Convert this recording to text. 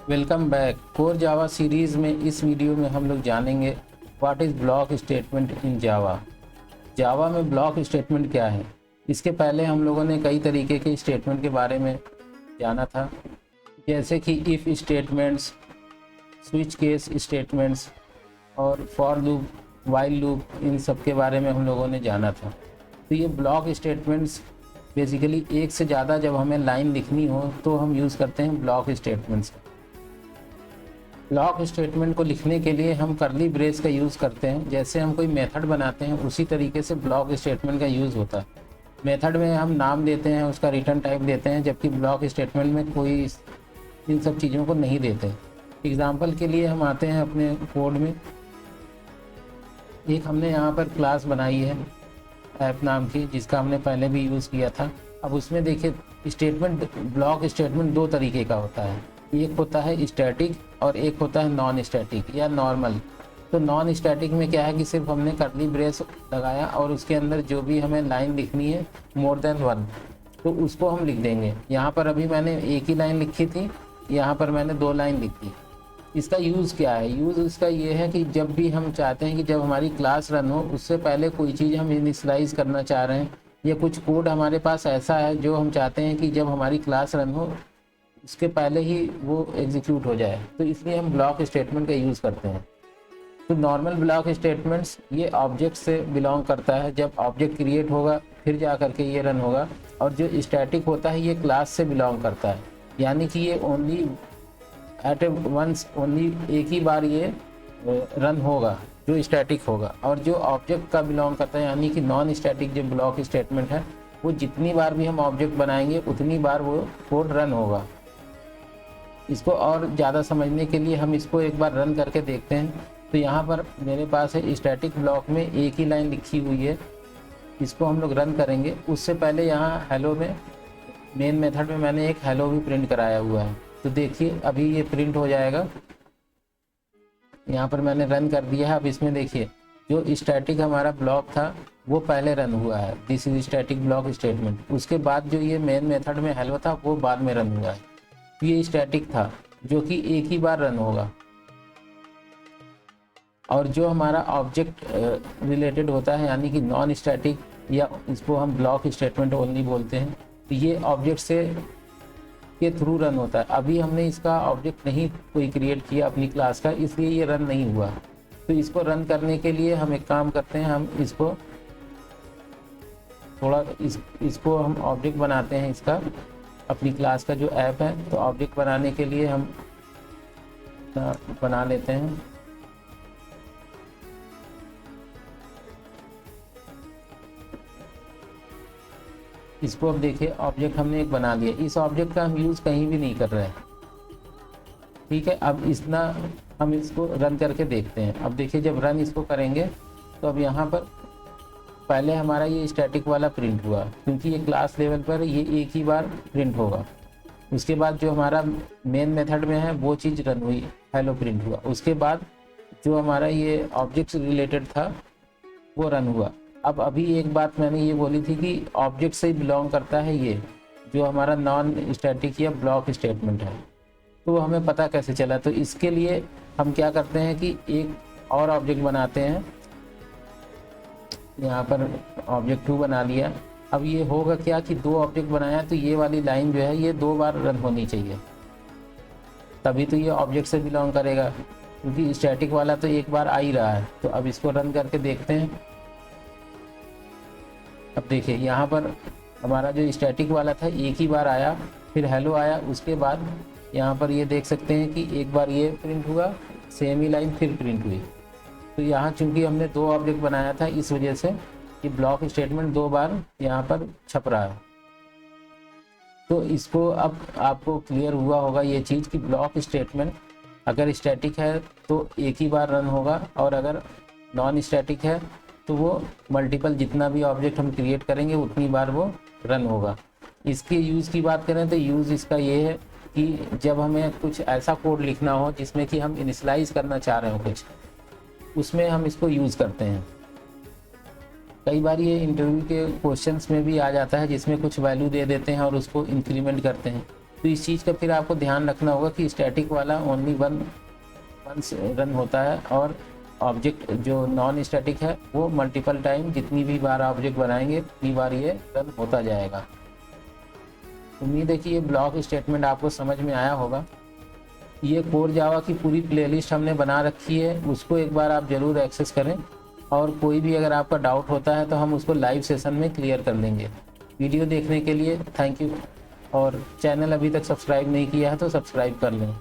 Welcome back. Core Java series में इस video में हम लोग जानेंगे what is block statement in Java. Java में ब्लॉक स्टेटमेंट क्या है। इसके पहले हम लोगों ने कई तरीके के स्टेटमेंट के बारे में जाना था, जैसे कि if statements, switch case statements और फॉर लूप, वाइल लूप, इन सब के बारे में हम लोगों ने जाना था। तो ये ब्लॉक स्टेटमेंट्स बेसिकली एक से ज़्यादा जब हमें लाइन लिखनी हो तो हम यूज़ करते हैं ब्लॉक स्टेटमेंट्स। ब्लॉक स्टेटमेंट को लिखने के लिए हम कर्ली ब्रेस का यूज़ करते हैं। जैसे हम कोई मेथड बनाते हैं उसी तरीके से ब्लॉक स्टेटमेंट का यूज़ होता है। मेथड में हम नाम देते हैं, उसका रिटर्न टाइप देते हैं, जबकि ब्लॉक स्टेटमेंट में कोई इन सब चीज़ों को नहीं देते। एग्जाम्पल के लिए हम आते हैं अपने कोड में। एक हमने यहाँ पर क्लास बनाई है ऐप नाम की, जिसका हमने पहले भी यूज़ किया था। अब उसमें देखिए स्टेटमेंट, ब्लॉक स्टेटमेंट दो तरीके का होता है। एक होता है स्टैटिक और एक होता है नॉन स्टैटिक या नॉर्मल। तो नॉन स्टैटिक में क्या है कि सिर्फ हमने कर्ली ब्रेस लगाया और उसके अंदर जो भी हमें लाइन लिखनी है मोर देन वन, तो उसको हम लिख देंगे। यहाँ पर अभी मैंने एक ही लाइन लिखी थी, यहाँ पर मैंने दो लाइन लिखी। इसका यूज़ क्या है? यूज़ इसका ये है कि जब भी हम चाहते हैं कि जब हमारी क्लास रन हो उससे पहले कोई चीज़ हम इनिशियलाइज करना चाह रहे हैं, या कुछ कोड हमारे पास ऐसा है जो हम चाहते हैं कि जब हमारी क्लास रन हो उसके पहले ही वो एग्जीक्यूट हो जाए, तो इसलिए हम ब्लॉक स्टेटमेंट का यूज़ करते हैं। तो नॉर्मल ब्लॉक स्टेटमेंट्स ये ऑब्जेक्ट से बिलोंग करता है। जब ऑब्जेक्ट क्रिएट होगा फिर जा करके ये रन होगा। और जो स्टैटिक होता है ये क्लास से बिलोंग करता है, यानी कि ये ओनली एट ए वंस, ओनली एक ही बार ये रन होगा जो स्टैटिक होगा। और जो ऑब्जेक्ट का बिलोंग करता है यानी कि नॉन स्टैटिक जो ब्लॉक स्टेटमेंट है, वो जितनी बार भी हम ऑब्जेक्ट बनाएंगे उतनी बार वो कोड रन होगा। इसको और ज़्यादा समझने के लिए हम इसको एक बार रन करके देखते हैं। तो यहाँ पर मेरे पास है स्टैटिक ब्लॉक में एक ही लाइन लिखी हुई है। इसको हम लोग रन करेंगे। उससे पहले यहाँ हेलो में, मेन मेथड में मैंने एक हेलो भी प्रिंट कराया हुआ है। तो देखिए अभी ये प्रिंट हो जाएगा। यहाँ पर मैंने रन कर दिया है। अब इसमें देखिए जो स्टैटिक हमारा ब्लॉक था वो पहले रन हुआ है, this is static block statement. उसके बाद जो ये मेन मेथड में हेलो था वो बाद में रन हुआ है। ये स्टैटिक था जो कि एक ही बार रन होगा। और जो हमारा ऑब्जेक्ट रिलेटेड होता है यानी कि नॉन स्टैटिक, या इसको हम ब्लॉक स्टेटमेंट ओनली बोलते हैं, तो ये ऑब्जेक्ट से के थ्रू रन होता है। अभी हमने इसका ऑब्जेक्ट नहीं कोई क्रिएट किया अपनी क्लास का, इसलिए ये रन नहीं हुआ। तो इसको रन करने के लिए हम एक काम करते हैं, हम इसको थोड़ा इसको हम ऑब्जेक्ट बनाते हैं इसका, अपनी क्लास का जो ऐप है। तो ऑब्जेक्ट बनाने के लिए हम बना लेते हैं। इसको अब देखिए ऑब्जेक्ट हमने एक बना लिया। इस ऑब्जेक्ट का हम यूज़ कहीं भी नहीं कर रहे हैं, ठीक है। अब इतना हम इसको रन करके देखते हैं। अब देखिए जब रन इसको करेंगे तो अब यहाँ पर पहले हमारा ये स्टैटिक वाला प्रिंट हुआ, क्योंकि ये क्लास लेवल पर ये एक ही बार प्रिंट होगा। उसके बाद जो हमारा मेन मेथड में है वो चीज़ रन हुई, हेलो प्रिंट हुआ। उसके बाद जो हमारा ये ऑब्जेक्ट से रिलेटेड था वो रन हुआ। अब अभी एक बात मैंने ये बोली थी कि ऑब्जेक्ट से बिलोंग करता है ये जो हमारा नॉन स्टैटिक या ब्लॉक स्टेटमेंट है। तो हमें पता कैसे चला? तो इसके लिए हम क्या करते हैं कि एक और ऑब्जेक्ट बनाते हैं। यहाँ पर ऑब्जेक्ट 2 बना लिया। अब ये होगा क्या कि दो ऑब्जेक्ट बनाया तो ये वाली लाइन जो है ये दो बार रन होनी चाहिए, तभी तो ये ऑब्जेक्ट से बिलोंग करेगा, क्योंकि स्टैटिक वाला तो एक बार आ ही रहा है। तो अब इसको रन करके देखते हैं। अब देखिए यहाँ पर हमारा जो स्टैटिक वाला था एक ही बार आया, फिर हेलो आया। उसके बाद यहाँ पर ये देख सकते हैं कि एक बार ये प्रिंट हुआ, सेम ही लाइन फिर प्रिंट हुई। तो यहाँ चूंकि हमने दो ऑब्जेक्ट बनाया था इस वजह से कि ब्लॉक स्टेटमेंट दो बार यहाँ पर छप रहा है। तो इसको अब आपको क्लियर हुआ होगा ये चीज़ कि ब्लॉक स्टेटमेंट अगर स्टैटिक है तो एक ही बार रन होगा, और अगर नॉन स्टैटिक है तो वो मल्टीपल, जितना भी ऑब्जेक्ट हम क्रिएट करेंगे उतनी बार वो रन होगा। इसके यूज़ की बात करें तो यूज़ इसका ये है कि जब हमें कुछ ऐसा कोड लिखना हो जिसमें कि हम इनिशियलाइज करना चाह रहे हो कुछ, उसमें हम इसको यूज़ करते हैं। कई बार ये इंटरव्यू के क्वेश्चंस में भी आ जाता है जिसमें कुछ वैल्यू दे देते हैं और उसको इंक्रीमेंट करते हैं। तो इस चीज़ का फिर आपको ध्यान रखना होगा कि स्टैटिक वाला ओनली वंस रन होता है, और ऑब्जेक्ट जो नॉन स्टैटिक है वो मल्टीपल टाइम जितनी भी बार ऑब्जेक्ट बनाएंगे उतनी बार ये रन होता जाएगा। उम्मीद है कि ये ब्लॉक स्टेटमेंट आपको समझ में आया होगा। ये कोर जावा की पूरी प्लेलिस्ट हमने बना रखी है, उसको एक बार आप ज़रूर एक्सेस करें, और कोई भी अगर आपका डाउट होता है तो हम उसको लाइव सेशन में क्लियर कर लेंगे। वीडियो देखने के लिए थैंक यू, और चैनल अभी तक सब्सक्राइब नहीं किया है तो सब्सक्राइब कर लें।